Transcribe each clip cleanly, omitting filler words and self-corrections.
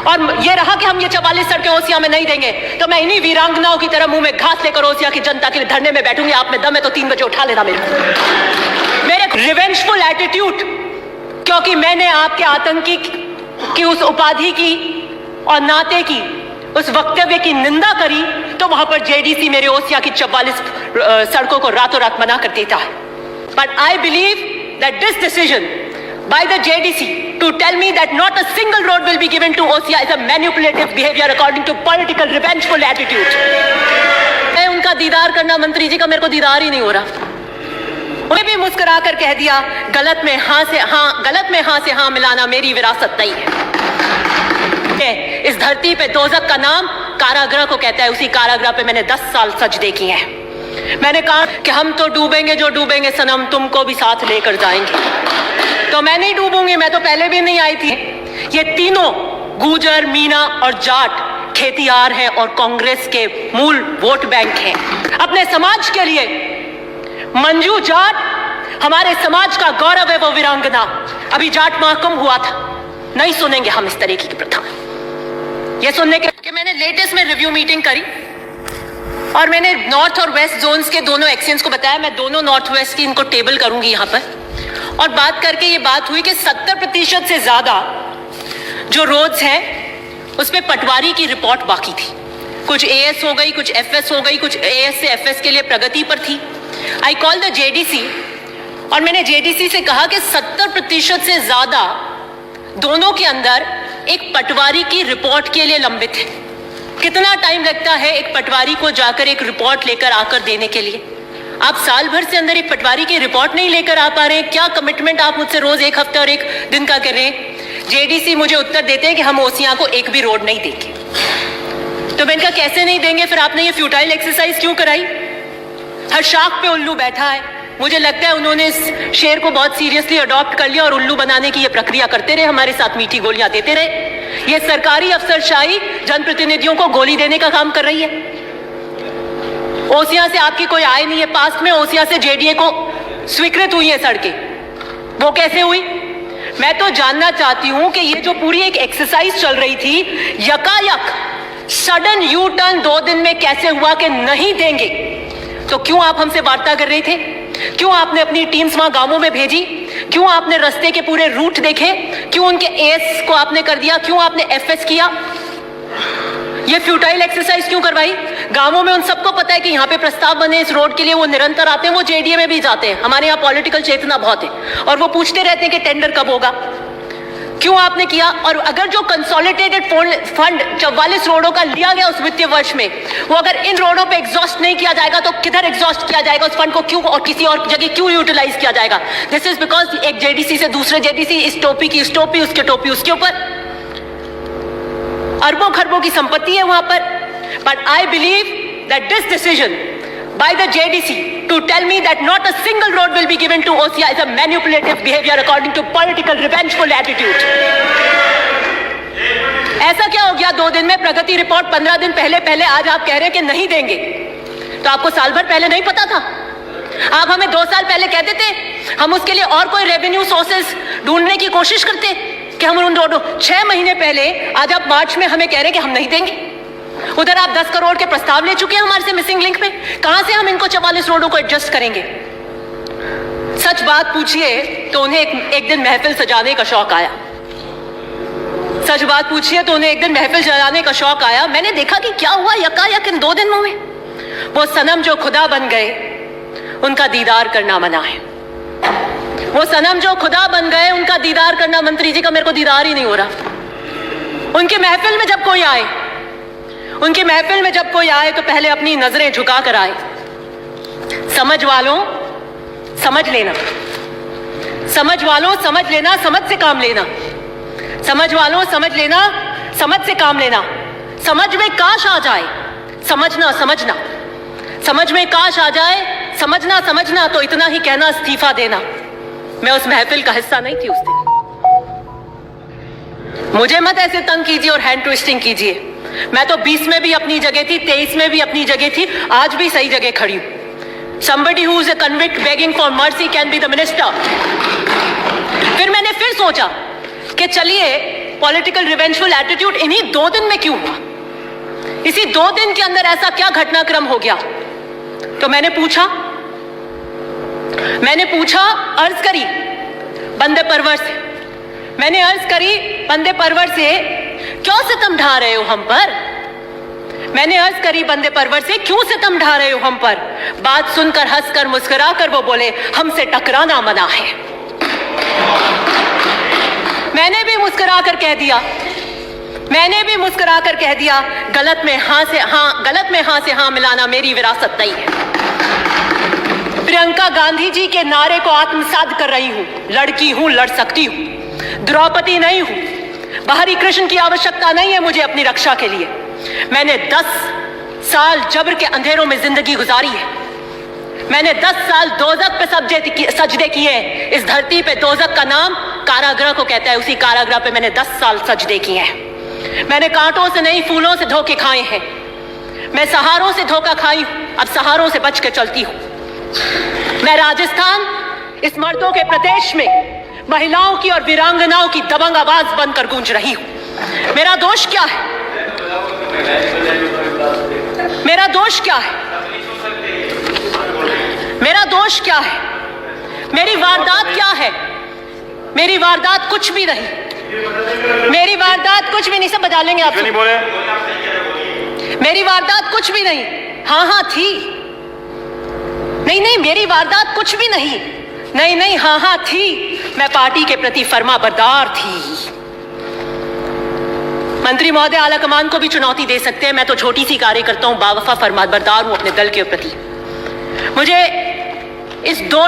और ये रहा कि हम ये 44 सड़कें ओसिया में नहीं देंगे तो मैं इन्हीं वीरांगनाओं की तरह मुंह में घास लेकर ओसिया की जनता के लिए धरने में बैठूंगी। आप में दम है तो 3 बजे उठा लेना मेरे रिवेंजफुल एटीट्यूड, क्योंकि मैंने आपके आतंकी की उस उपाधि की और नाते की उस वक्तव्य की निंदा करी तो वहां पर जेडीसी मेरे ओसिया की 44 सड़कों को रातों रात मना कर देता है। But I believe that this decision by the JDC to tell me that not a single road will be given to OSIA is a manipulative behavior according to political revengeful attitude. मैं उनका दीदार करना, मंत्री जी का मेरे को दीदार ही नहीं हो रहा। उन्हें भी मुस्कुरा कर कह दिया गलत में हाँ से हाँ मिलाना मेरी विरासत नहीं है। इस धरती पे दोज़ख का नाम कारागृह को कहता है, उसी कारागृह पे मैंने 10 साल सजदे किए हैं। मैंने कहा कि हम तो डूबेंगे जो डूबेंगे सनम, तुमको भी साथ लेकर जाएंगे। तो मैं नहीं डूबूंगी, मैं तो पहले भी नहीं आई थी। ये तीनों गुजर, मीना और जाट खेतियार हैं और कांग्रेस के मूल वोट बैंक हैं। अपने समाज के लिए मंजू जाट हमारे समाज का गौरव है, वो वीरांगना। अभी जाट महाकुंभ हुआ था, नहीं सुनेंगे हम इस तरीके की प्रथा। ये सुनने के मैंने लेटेस्ट में रिव्यू मीटिंग करी और मैंने नॉर्थ और वेस्ट जोन्स के दोनों एक्सचेंज को बताया। मैं दोनों नॉर्थ वेस्ट की इनको टेबल करूंगी यहाँ पर, और बात करके ये बात हुई कि 70% से ज्यादा जो रोड्स हैं उसमें पटवारी की रिपोर्ट बाकी थी। कुछ एएस हो गई, कुछ एफएस हो गई, कुछ एएस से एफएस के लिए प्रगति पर थी। आई कॉल द जेडीसी और मैंने जेडीसी से कहा कि 70% से ज्यादा दोनों के अंदर एक पटवारी की रिपोर्ट के लिए लंबित है। कितना टाइम लगता है एक पटवारी को जाकर एक रिपोर्ट लेकर आकर देने के लिए? आप साल भर से अंदर एक पटवारी की रिपोर्ट नहीं लेकर आ पा रहे हैं। क्या कमिटमेंट आप मुझसे रोज 1 हफ्ते और 1 दिन का कर रहे हैं? जेडीसी मुझे उत्तर देते हैं कि हम ओसिया को एक भी रोड नहीं देंगे। तो मैं इनका कैसे नहीं देंगे? फिर आपने ये फ्यूटाइल एक्सरसाइज क्यों कराई? हर शाख पे उल्लू बैठा है। मुझे लगता है उन्होंने इस शेर को बहुत सीरियसली अडॉप्ट कर लिया और उल्लू बनाने की ये प्रक्रिया करते रहे, हमारे साथ मीठी गोलियां देते रहे। ये सरकारी अफसरशाही जनप्रतिनिधियों को गोली देने का काम कर रही है। ओसिया से आपकी कोई आय नहीं है। पास्ट में ओसिया से जेडीए को स्वीकृत हुई है सड़कें, वो कैसे हुई? मैं तो जानना चाहती हूं कि ये जो पूरी एक एक्सरसाइज चल रही थी, यकायक सडन यू टर्न 2 दिन में कैसे हुआ कि नहीं देंगे? तो क्यों आप हमसे वार्ता कर रहे थे? क्यों आपने अपनी टीम्स वहां गांवों में भेजी? क्यों आपने रास्ते के पूरे रूट देखे? क्यों उनके एएस को आपने कर दिया? क्यों आपने एफएस किया? ये फ्यूटाइल एक्सरसाइज क्यों करवाई? गांवों में उन सबको पता है कि यहाँ पे प्रस्ताव बने इस रोड के लिए, वो निरंतर आते हैं, वो जेडीए में भी जाते हैं। हमारे यहाँ पॉलिटिकल चेतना बहुत है और वो पूछते रहते हैं कि टेंडर कब होगा। क्यों आपने किया? और अगर जो कंसोलिडेटेड फंड 44 रोडों का लिया गया उस वित्तीय वर्ष में, वो अगर इन रोडों पे एग्जॉस्ट नहीं किया जाएगा तो किधर एग्जॉस्ट किया जाएगा? उस फंड को क्यों और किसी और जगह क्यों यूटिलाइज किया जाएगा? दिस इज बिकॉज एक जेडीसी से दूसरे जेडीसी, इस टोपी की इस टोपी, उसके टोपी उसके ऊपर, अरबों खरबों की संपत्ति है वहां पर। But I believe that this decision by the JDC to tell me that not a single road will be given to OSIA is a manipulative behavior according to political revengeful attitude. ऐसा क्या हो गया 2 दिन में? प्रगति report 15 दिन पहले आज आप कह रहे हैं कि नहीं देंगे, तो आपको साल भर पहले नहीं पता था? आप हमें 2 साल पहले कहते थे, हम उसके लिए और कोई रेवेन्यू सोर्सेस ढूंढने की कोशिश करते कि हम उन रोडों 6 महीने पहले, आज आप मार्च में हमें कह रहे हैं कि हम नहीं देंगे। उधर आप 10 करोड़ के प्रस्ताव ले चुके हैं हमारे से मिसिंग लिंक में। कहां से हम इनको 44 रोडों को एडजस्ट करेंगे? सच बात पूछिए तो उन्हें एक दिन महफिल सजाने का शौक आया। सच बात पूछिए तो उन्हें एक दिन महफिल सजाने का शौक आया। मैंने देखा कि क्या हुआ यकायक इन 2 दिनों में। वो सनम जो खुदा बन गए, उनका दीदार करना मना है। वो सनम जो खुदा बन गए, उनका दीदार करना, मंत्री जी का मेरे को दीदार ही नहीं हो रहा। उनके महफिल में जब कोई आए, उनकी महफिल में जब कोई आए तो पहले अपनी नजरें झुका कर आए। समझ वालों समझ लेना, समझ वालों समझ लेना, समझ से काम लेना। समझ वालों समझ लेना, समझ से काम लेना। समझ में काश आ जाए, समझना समझना। समझ में काश आ जाए, समझना समझना, तो इतना ही कहना, इस्तीफा देना। मैं उस महफिल का हिस्सा नहीं थी उस दिन। मुझे मत ऐसे तंग कीजिए और हैंड ट्विस्टिंग कीजिए। मैं तो 20 में भी अपनी जगह थी, 23 में भी अपनी जगह थी, आज भी सही जगह खड़ी हूं। Somebody who is a convict begging for mercy can be the minister. फिर मैंने फिर सोचा कि चलिए पॉलिटिकल रिवेंजफुल एटीट्यूड इन्हीं 2 दिन में क्यों हुआ? इसी 2 दिन के अंदर ऐसा क्या घटनाक्रम हो गया? तो मैंने पूछा, अर्ज करी बंदे परवर से, मैंने अर्ज करी बंदे परवर से, क्यों सितम ढा रहे हो हम पर? मैंने अर्ज करी बंदे परवर से, क्यों सितम ढा रहे हो हम पर? बात सुनकर हंसकर मुस्कुराकर वो बोले, हमसे टकराना मना है। मैंने भी मुस्कुराकर कह दिया, गलत में हां से हां मिलाना मेरी विरासत नहीं है। प्रियंका गांधी जी के नारे को आत्मसात कर रही हूं, लड़की हूं, लड़ सकती हूं, द्रौपदी नहीं हूं, बाहरी कृष्ण की आवश्यकता नहीं है मुझे अपनी रक्षा के लिए। मैंने 10 साल जबर के अंधेरों में जिंदगी गुजारी है। मैंने 10 साल दोजख पे सजदे किए। इस धरती पे दोजख का नाम कारागृह को कहता है, उसी कारागृह पे मैंने 10 साल सजदे किए हैं। मैंने कांटों से नहीं, फूलों से धोखे खाए हैं। मैं सहारों से धोखा खाई हूं, अब सहारों से बच के चलती हूं। मैं राजस्थान, इस मर्दों के प्रदेश में महिलाओं की और वीरांगनाओं की दबंग आवाज बनकर गूंज रही हूं। मेरा दोष क्या है? मेरा दोष क्या है? मेरा दोष क्या है? मेरी वारदात क्या है? मेरी वारदात कुछ भी नहीं। मेरी वारदात कुछ भी नहीं। सब बजा लेंगे आप। नहीं बोले। मेरी वारदात कुछ भी नहीं। हाँ थी। नहीं, मेरी वारदात कुछ भी नहीं। नहीं, हाँ थी। मैं पार्टी के प्रति फर्माबरदार थी। मंत्री महोदय आला कमान को भी चुनौती दे सकते हैं। मैं तो छोटी सी कार्यकर्ता हूं, बावफा फर्माबरदार हूं अपने दल के प्रति। मुझे इस 2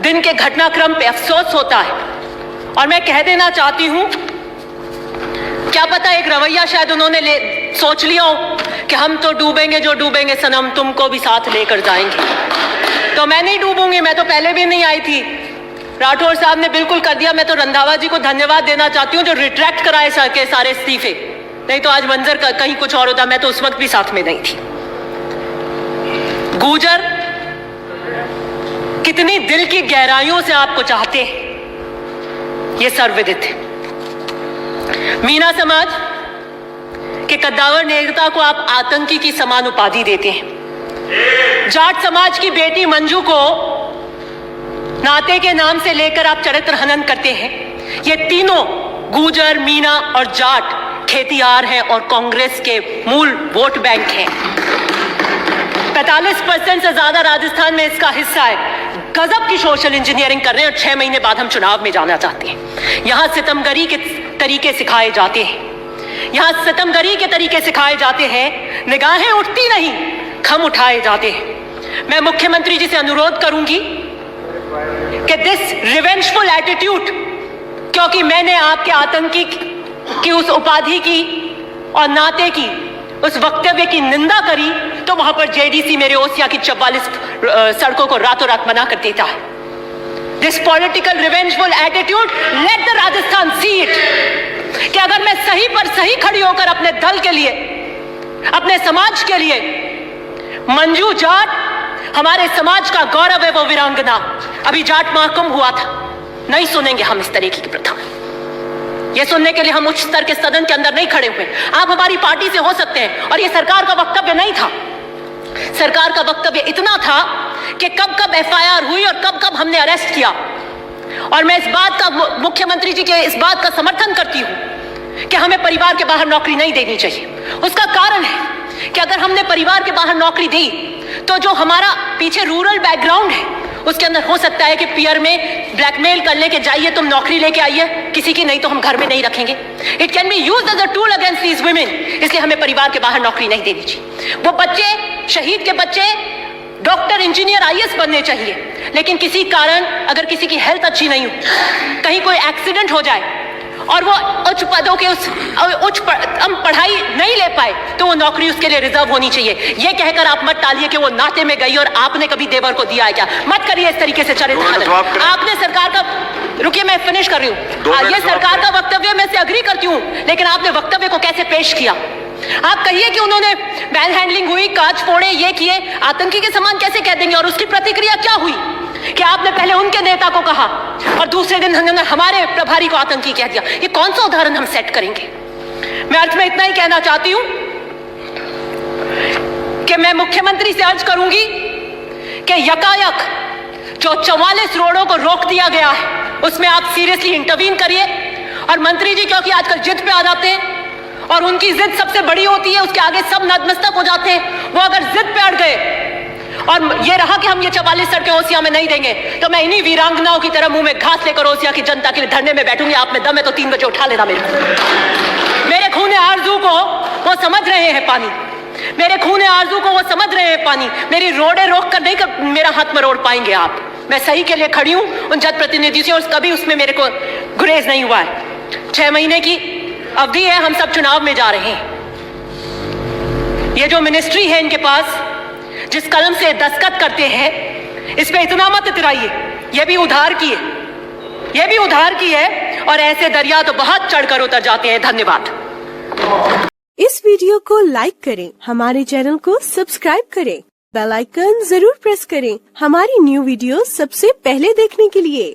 दिन के घटनाक्रम पे अफसोस होता है और मैं कह देना चाहती हूं, क्या पता एक रवैया शायद उन्होंने सोच लिया हो कि हम तो डूबेंगे जो डूबेंगे सनम, तुमको भी साथ लेकर जाएंगे। तो मैं नहीं डूबूंगी, मैं तो पहले भी नहीं आई थी। राठौर साहब ने बिल्कुल कर दिया। मैं तो रंधावा जी को धन्यवाद देना चाहती हूँ जो रिट्रैक्ट कराए के सारे इस्तीफे, नहीं तो आज मंजर कहीं कुछ और होता। मैं तो उस वक्त भी साथ में नहीं थी। गुर्जर कितनी दिल की गहराइयों से आपको चाहते हैं ये सर्वविदित है। मीना समाज के कद्दावर नेता को आप आतंकी की समान उपाधि देते हैं। जाट समाज की बेटी मंजू को नाते के नाम से लेकर आप चरित्र हनन करते हैं। ये तीनों गुर्जर, मीना और जाट खेतियार हैं और कांग्रेस के मूल वोट बैंक हैं। 45% से ज्यादा राजस्थान में इसका हिस्सा है। गजब की सोशल इंजीनियरिंग कर रहे हैं और 6 महीने बाद हम चुनाव में जाना चाहते हैं। यहां सितमगरी के तरीके सिखाए जाते हैं। यहां सितमगरी के तरीके सिखाए जाते हैं। निगाहें उठती नहीं, खम उठाए जाते हैं। मैं मुख्यमंत्री जी से अनुरोध करूंगी कि दिस रिवेंजफुल एटीट्यूड, क्योंकि मैंने आपके आतंकी की उस उपाधि की और नाते की उस वक्तव्य की निंदा करी, तो वहां पर जेडीसी मेरे ओसिया की 44 सड़कों को रातों रात बना कर देता है। This political revengeful attitude, let the Rajasthan see it, कि अगर मैं सही पर सही खड़ी होकर अपने दल के लिए, अपने समाज के लिए, मंजू जाट हमारे समाज का गौरव है, वो वीरांगना, अभी जाट महाकुंभ हुआ था, नहीं सुनेंगे हम इस तरीके की प्रथा। ये सुनने के लिए हम उच्च स्तर के सदन के अंदर नहीं खड़े हुए। आप हमारी पार्टी से हो सकते हैं, और ये सरकार का वक्तव्य नहीं था। सरकार का वक्तव्य इतना था कि कब कब एफआईआर हुई और कब कब हमने अरेस्ट किया। और मैं इस बात का, मुख्यमंत्री जी के इस बात का समर्थन करती हूं कि हमें परिवार के बाहर नौकरी नहीं देनी चाहिए। उसका कारण है कि अगर हमने परिवार के बाहर नौकरी दी तो जो हमारा पीछे रूरल बैकग्राउंड है उसके अंदर हो सकता है कि पीआर में ब्लैकमेल कर ले कि जाइए तुम नौकरी लेके आइए किसी की, नहीं तो हम घर में नहीं रखेंगे। It can be used as a tool against these women. इसलिए हमें परिवार के बाहर नौकरी नहीं देनी चाहिए। वो बच्चे, शहीद के बच्चे डॉक्टर, इंजीनियर, आईएएस बनने चाहिए, लेकिन किसी कारण अगर किसी की हेल्थ अच्छी नहीं हो, कहीं कोई एक्सीडेंट हो जाए और वो उच्च पदों के पढ़ाई नहीं ले पाए, तो वो नौकरी उसके लिए रिजर्व होनी चाहिए। ये कहकर आप मत टालिए कि वो नाते में गई और आपने कभी देवर को दिया है क्या। मत करिए इस तरीके से चरित्र हनन। आपने सरकार का, रुकिए मैं फिनिश कर रही हूँ, ये सरकार का वक्तव्य मैं से अग्री करती हूँ, लेकिन आपने वक्तव्य को कैसे पेश किया। आप कहिए कि उन्होंने मैन हैंडलिंग हुई, कांच फोड़े, ये किए, आतंकी के समान कैसे कह देंगे, और उसकी प्रतिक्रिया क्या हुई। कि आपने पहले उनके नेता को कहा और दूसरे दिन हमारे प्रभारी को आतंकी कह दिया। ये कौन सा उदाहरण हम सेट करेंगे? मैं अर्थ में इतना ही कहना चाहती हूं कि मैं मुख्यमंत्री से अर्ज करूंगी कि यकायक जो 44 रोडों को रोक दिया गया है उसमें आप सीरियसली इंटरवीन करिए। और मंत्री जी क्योंकि आजकल जिद पे आ जाते हैं और उनकी जिद सबसे बड़ी होती है, उसके आगे सब नतमस्तक हो जाते हैं। वो अगर जिद पे अड़ गए और ये रहा कि हम ये 44 सड़कें ओसिया में नहीं देंगे, तो मैं इन्हीं वीरांगनाओं की तरह मुंह में घास लेकर ओसिया की जनता के लिए धरने में बैठूंगी। आप में दम है तो 3 बजे उठा लेना मेरे खून आरजू को वो समझ रहे हैं पानी, मेरे खून आरजू को वो समझ रहे हैं पानी। मेरी रोडे रोक कर नहीं कर मेरा हाथ मरोड़ पाएंगे आप। मैं सही के लिए खड़ी हूं उन जनप्रतिनिधि से और कभी उसमें मेरे को गुरेज नहीं हुआ है। 6 महीने की अवधि है, हम सब चुनाव में जा रहे हैं। ये जो मिनिस्ट्री है इनके पास, जिस कलम से दस्तखत करते हैं, इस पे इतना मत इतराइए। ये भी उधार की है, ये भी उधार की है और ऐसे दरिया तो बहुत चढ़कर उतर जाते हैं। धन्यवाद। इस वीडियो को लाइक करें, हमारे चैनल को सब्सक्राइब करें, बेल आइकन जरूर प्रेस करें हमारी न्यू वीडियो सबसे पहले देखने के लिए।